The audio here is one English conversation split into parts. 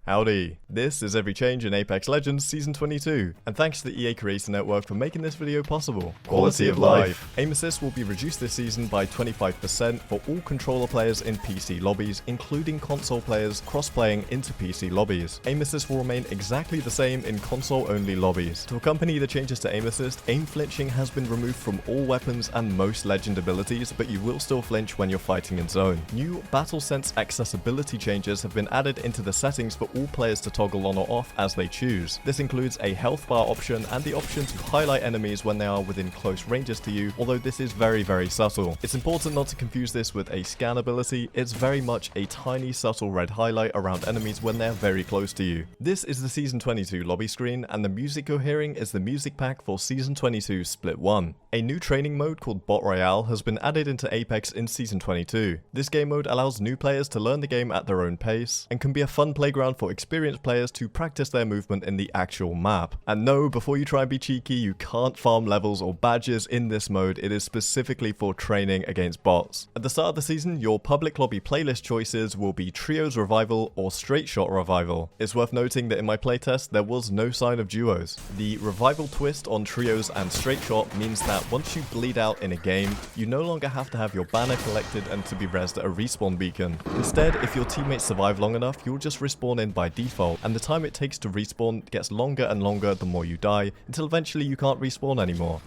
Howdy, this is every change in Apex Legends Season 22, and thanks to the EA Creator Network for making this video possible. Quality of life. Aim assist will be reduced this season by 25% for all controller players in PC lobbies, including console players cross-playing into PC lobbies. Aim assist will remain exactly the same in console-only lobbies. To accompany the changes to aim assist, aim flinching has been removed from all weapons and most legend abilities, but you will still flinch when you're fighting in zone. New Battle Sense accessibility changes have been added into the settings for all players to toggle on or off as they choose. This includes a health bar option and the option to highlight enemies when they are within close ranges to you, although this is very subtle. It's important not to confuse this with a scan ability. It's very much a tiny subtle red highlight around enemies when they're very close to you. This is the Season 22 lobby screen, and the music you're hearing is the music pack for Season 22 Split 1. A new training mode called Bot Royale has been added into Apex in Season 22. This game mode allows new players to learn the game at their own pace, and can be a fun playground for experienced players to practice their movement in the actual map. And no, before you try and be cheeky, you can't farm levels or badges in this mode. It is specifically for training against bots. At the start of the season, your public lobby playlist choices will be Trios Revival or Straight Shot Revival. It's worth noting that in my playtest, there was no sign of duos. The Revival twist on Trios and Straight Shot means that once you bleed out in a game, you no longer have to have your banner collected and to be rezzed at a respawn beacon. Instead, if your teammates survive long enough, you'll just respawn in by default, and the time it takes to respawn gets longer and longer the more you die, until eventually you can't respawn anymore.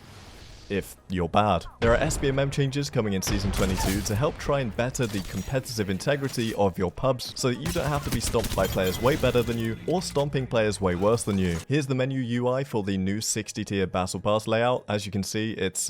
If you're bad. There are SBMM changes coming in Season 22 to help try and better the competitive integrity of your pubs so that you don't have to be stomped by players way better than you or stomping players way worse than you. Here's the menu UI for the new 60 tier Battle Pass layout. As you can see, it's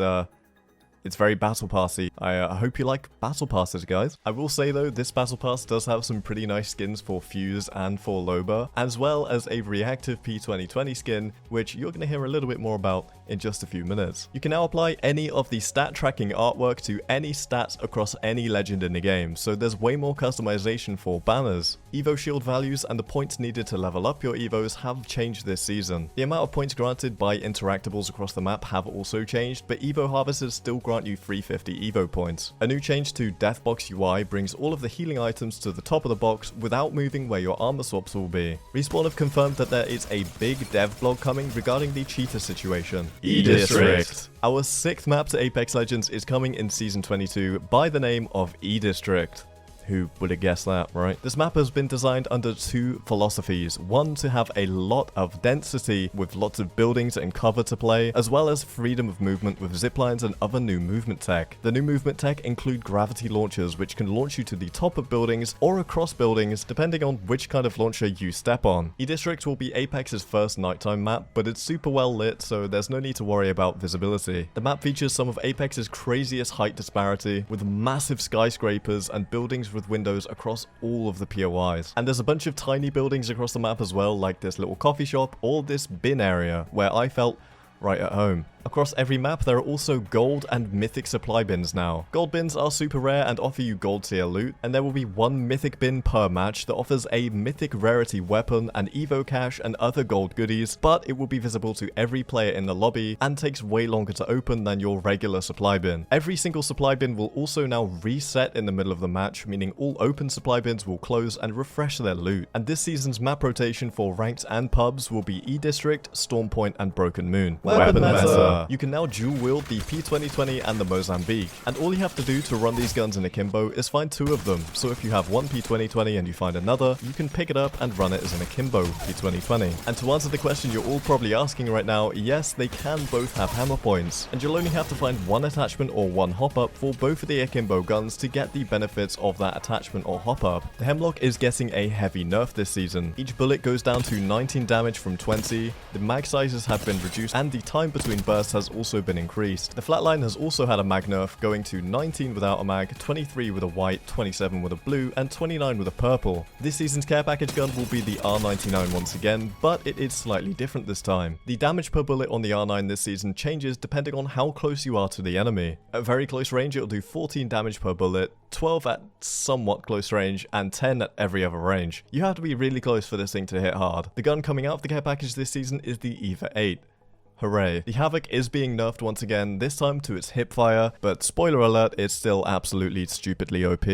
very Battle Passy. I hope you like Battle Passes, guys. I will say though, this Battle Pass does have some pretty nice skins for Fuse and for Loba, as well as a reactive P2020 skin, which you're going to hear a little bit more about in just a few minutes. You can now apply any of the stat tracking artwork to any stats across any legend in the game, so there's way more customization for banners. Evo shield values and the points needed to level up your Evos have changed this season. The amount of points granted by interactables across the map have also changed, but Evo harvesters still grant you 350 Evo points. A new change to Deathbox UI brings all of the healing items to the top of the box without moving where your armor swaps will be. Respawn have confirmed that there is a big dev blog coming regarding the cheater situation. E-District. Our 6th map to Apex Legends is coming in Season 22 by the name of E-District. Who would have guessed that, right? This map has been designed under two philosophies. One, to have a lot of density with lots of buildings and cover to play, as well as freedom of movement with ziplines and other new movement tech. The new movement tech include gravity launchers, which can launch you to the top of buildings or across buildings, depending on which kind of launcher you step on. E-District will be Apex's first nighttime map, but it's super well lit, so there's no need to worry about visibility. The map features some of Apex's craziest height disparity, with massive skyscrapers and buildings with windows across all of the POIs. And there's a bunch of tiny buildings across the map as well, like this little coffee shop or this bin area, where I felt right at home. Across every map, there are also gold and mythic supply bins now. Gold bins are super rare and offer you gold tier loot, and there will be one mythic bin per match that offers a mythic rarity weapon and evo cash and other gold goodies, but it will be visible to every player in the lobby and takes way longer to open than your regular supply bin. Every single supply bin will also now reset in the middle of the match, meaning all open supply bins will close and refresh their loot. And this season's map rotation for ranked and pubs will be E-District, Stormpoint, and Broken Moon. Weapon meta. You can now dual wield the P2020 and the Mozambique, and all you have to do to run these guns in akimbo is find two of them. So if you have one P2020 and you find another, you can pick it up and run it as an akimbo P2020. And to answer the question you're all probably asking right now, yes, they can both have hammer points, and you'll only have to find one attachment or one hop-up for both of the akimbo guns to get the benefits of that attachment or hop-up. The Hemlock is getting a heavy nerf this season. Each bullet goes down to 19 damage from 20, the mag sizes have been reduced, and the time between bursts has also been increased. The Flatline has also had a mag nerf, going to 19 without a mag, 23 with a white, 27 with a blue, and 29 with a purple. This season's care package gun will be the R99 once again, but it is slightly different this time. The damage per bullet on the R9 this season changes depending on how close you are to the enemy. At very close range, it'll do 14 damage per bullet, 12 at somewhat close range, and 10 at every other range. You have to be really close for this thing to hit hard. The gun coming out of the care package this season is the EVA 8. Hooray. The Havoc is being nerfed once again, this time to its hipfire, but spoiler alert, it's still absolutely stupidly OP.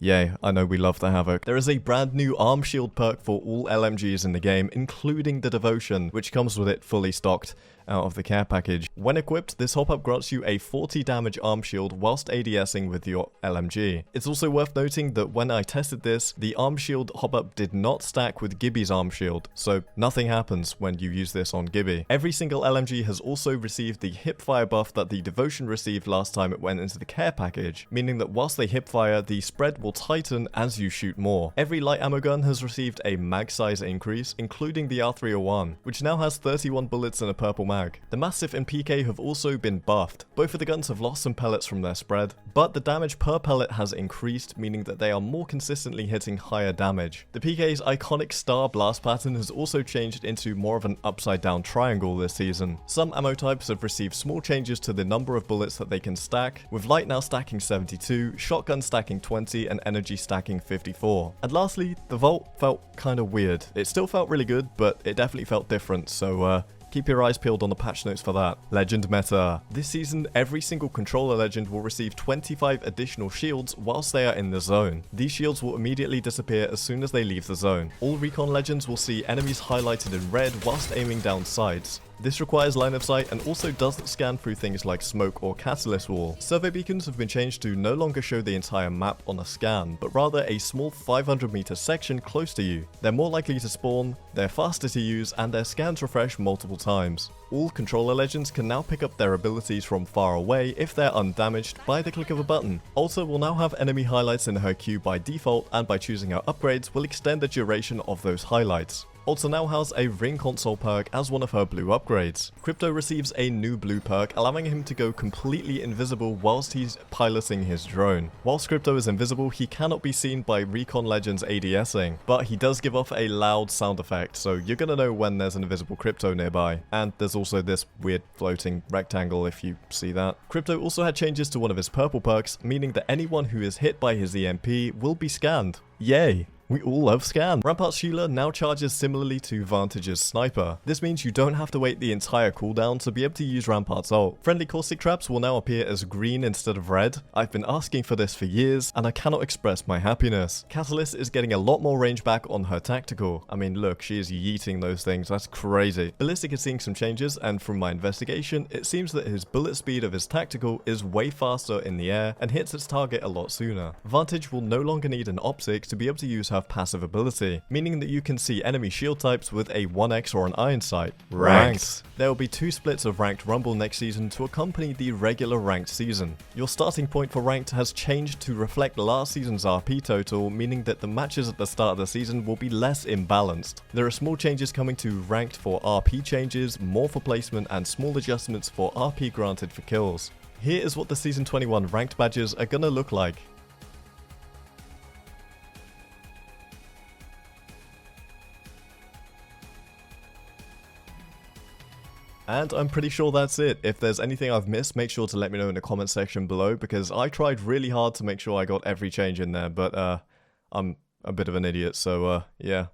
Yay, I know we love the Havoc. There is a brand new arm shield perk for all LMGs in the game, including the Devotion, which comes with it fully stocked out of the care package. When equipped, this hop-up grants you a 40 damage arm shield whilst ADSing with your LMG. It's also worth noting that when I tested this, the arm shield hop-up did not stack with Gibby's arm shield, so nothing happens when you use this on Gibby. Every single LMG has also received the hipfire buff that the Devotion received last time it went into the care package, meaning that whilst they hipfire, the spread will tighten as you shoot more. Every light ammo gun has received a mag size increase, including the R301, which now has 31 bullets in a purple mag. The Mastiff and PK have also been buffed. Both of the guns have lost some pellets from their spread, but the damage per pellet has increased, meaning that they are more consistently hitting higher damage. The PK's iconic star blast pattern has also changed into more of an upside down triangle this season. Some ammo types have received small changes to the number of bullets that they can stack, with light now stacking 72, shotgun stacking 20, and energy stacking 54. And lastly, the Volt felt kinda weird. It still felt really good, but it definitely felt different, so keep your eyes peeled on the patch notes for that. Legend meta. This season, every single controller legend will receive 25 additional shields whilst they are in the zone. These shields will immediately disappear as soon as they leave the zone. All recon legends will see enemies highlighted in red whilst aiming down sights. This requires line of sight and also doesn't scan through things like smoke or catalyst wall. Survey beacons have been changed to no longer show the entire map on a scan, but rather a small 500 meter section close to you. They're more likely to spawn, they're faster to use, and their scans refresh multiple times. All controller legends can now pick up their abilities from far away if they're undamaged by the click of a button. Alta will now have enemy highlights in her queue by default, and by choosing her upgrades will extend the duration of those highlights. Alta now has a ring console perk as one of her blue upgrades. Crypto receives a new blue perk, allowing him to go completely invisible whilst he's piloting his drone. Whilst Crypto is invisible, he cannot be seen by recon legends ADSing, but he does give off a loud sound effect, so you're gonna know when there's an invisible Crypto nearby. And there's also this weird floating rectangle if you see that. Crypto also had changes to one of his purple perks, meaning that anyone who is hit by his EMP will be scanned. Yay! We all love scan. Rampart's Sheila now charges similarly to Vantage's Sniper. This means you don't have to wait the entire cooldown to be able to use Rampart's ult. Friendly caustic traps will now appear as green instead of red. I've been asking for this for years, and I cannot express my happiness. Catalyst is getting a lot more range back on her tactical. I mean, look, she is yeeting those things, that's crazy. Ballistic is seeing some changes, and from my investigation, it seems that his bullet speed of his tactical is way faster in the air and hits its target a lot sooner. Vantage will no longer need an optic to be able to use her passive ability, meaning that you can see enemy shield types with a 1x or an iron sight. Ranked. There will be 2 splits of Ranked Rumble next season to accompany the regular Ranked season. Your starting point for Ranked has changed to reflect last season's RP total, meaning that the matches at the start of the season will be less imbalanced. There are small changes coming to Ranked for RP changes, more for placement, and small adjustments for RP granted for kills. Here is what the Season 21 Ranked badges are gonna look like. And I'm pretty sure that's it. If there's anything I've missed, make sure to let me know in the comment section below, because I tried really hard to make sure I got every change in there, but I'm a bit of an idiot, so yeah.